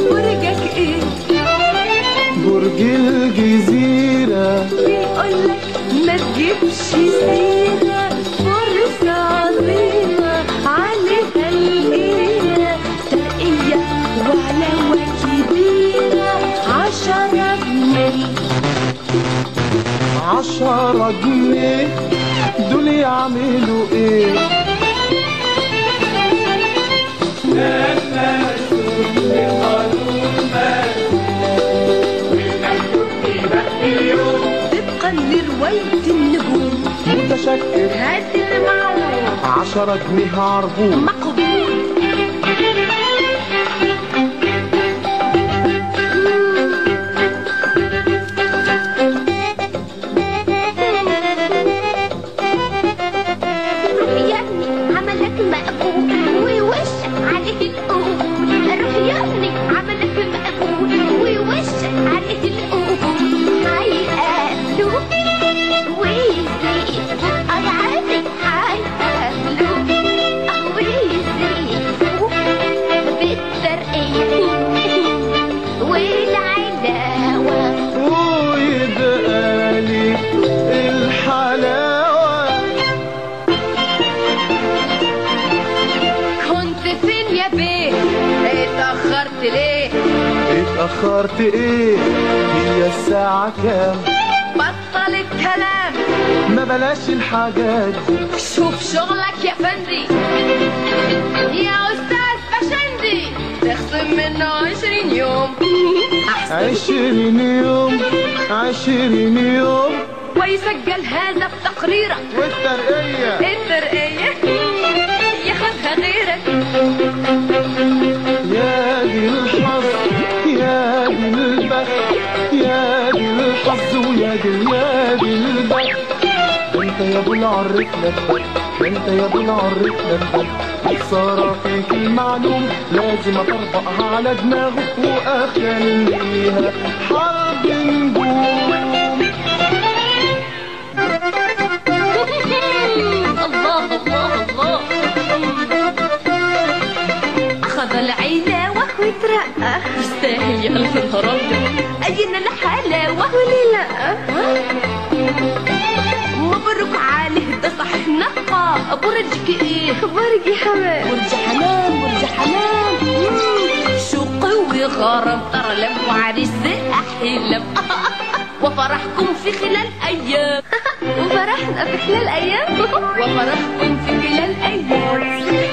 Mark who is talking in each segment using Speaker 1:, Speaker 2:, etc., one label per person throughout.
Speaker 1: برجك ايه؟
Speaker 2: برج الجزيرة.
Speaker 1: بيقولك ما تجيبش سيرة، فرصة عظيمة عليها القيرة، ترقية وعلاوة كبيرة، 10 جنيه.
Speaker 2: 10 جنيه دول يعملوا ايه؟
Speaker 3: لما كل قانون مليون
Speaker 1: طبقا لرواية النجوم.
Speaker 2: متشكر.
Speaker 1: هات المعلوم.
Speaker 2: 10 جنيه عربون.
Speaker 1: مقبول.
Speaker 4: يا ابني عملك مقبول ووش عليه القبول، روح يا ابني عملك مقبول ووش عليه القبول، هيقابلوا ويزيدوا أجعلك هيقابلوا ويزيدوا بالترقية والعلاوة
Speaker 2: ويبقى لي الحلاوة.
Speaker 1: كنت فين يا بيه؟ اتأخرت ليه؟
Speaker 2: اتأخرت ايه؟ هي الساعة كام؟
Speaker 1: بطل الكلام،
Speaker 2: ما بلاش الحاجات دي.
Speaker 1: شوف شغلك يا فندي. يا أستاذ بشندي، تخصم منه 20 يوم.
Speaker 2: 20 يوم 20 يوم.
Speaker 1: ويسجل هذا في تقريرك.
Speaker 2: والترقية
Speaker 1: الترقية ياخدها غيرك.
Speaker 2: يا دي الحظ يا دي البخت، يا دي الحظ ويا دي البخت. ده انت يا ابو العريف لفت، ده انت يا ابو العريف لفت. خسارة فيك المعلوم، لازم اطربقها على دماغه واخليها حرب نجوم.
Speaker 1: الله الله الله. أخذ العلاوة وترقى، يستاهل يا ألف نهار أبيض. أين الحلاوة وليه لأ؟ مبروك عليه ده صحيح نقى. برجك إيه؟ برجي حمام. برج حمام برج حمام. شو قوي غرام طرلم وعريس أحلم. وفرحكم في خلال أيام. وفرحنا في خلال أيام. وفرحكم في خلال أيام.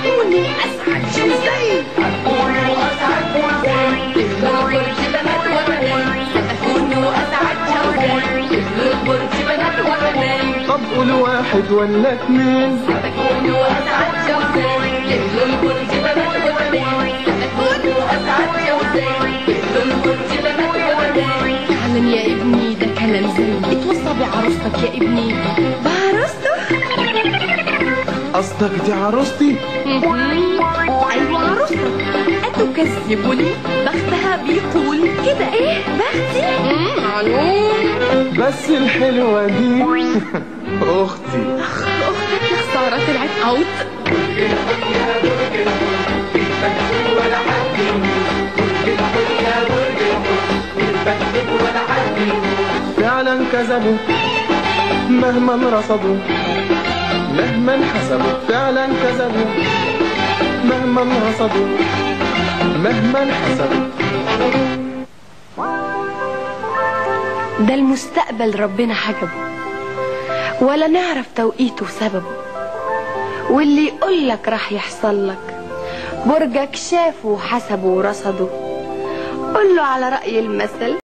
Speaker 1: كوني أسعد جوزين.
Speaker 3: كونوا أسعد جوزين.
Speaker 1: برج بنات وبنات. ستكونوا أسعد جوزين. برج بنات وبنات.
Speaker 2: طب قول 1 ولا 2.
Speaker 1: ستكونوا أسعد جوزين. برج بنات وبنات. ستكونوا أسعد جوزين. برج بنات وبنات. فعلا يا ابني ده كلام زين. اتوصى بعروستك يا ابني. بعروسته؟
Speaker 2: قصدك دي عروستي؟
Speaker 1: ايوه عروستك. اتكذبني؟ بختها بيقول كده. ايه بختي؟ معلوم.
Speaker 2: بس الحلوة دي اختي.
Speaker 1: اختك يا خساره طلعت اوت.
Speaker 3: ولا حد يا برج البهدل ولا حد.
Speaker 2: فعلا كذبوا مهما رصدوا، مهما حسبوا. فعلا كذبوا مهما رصدوا، مهما حسبوا.
Speaker 1: ده المستقبل ربنا حجبه، ولا نعرف توقيته وسببه. واللي يقولك راح يحصل لك، برجك شافه وحسبه ورصده. قوله على رأي المثل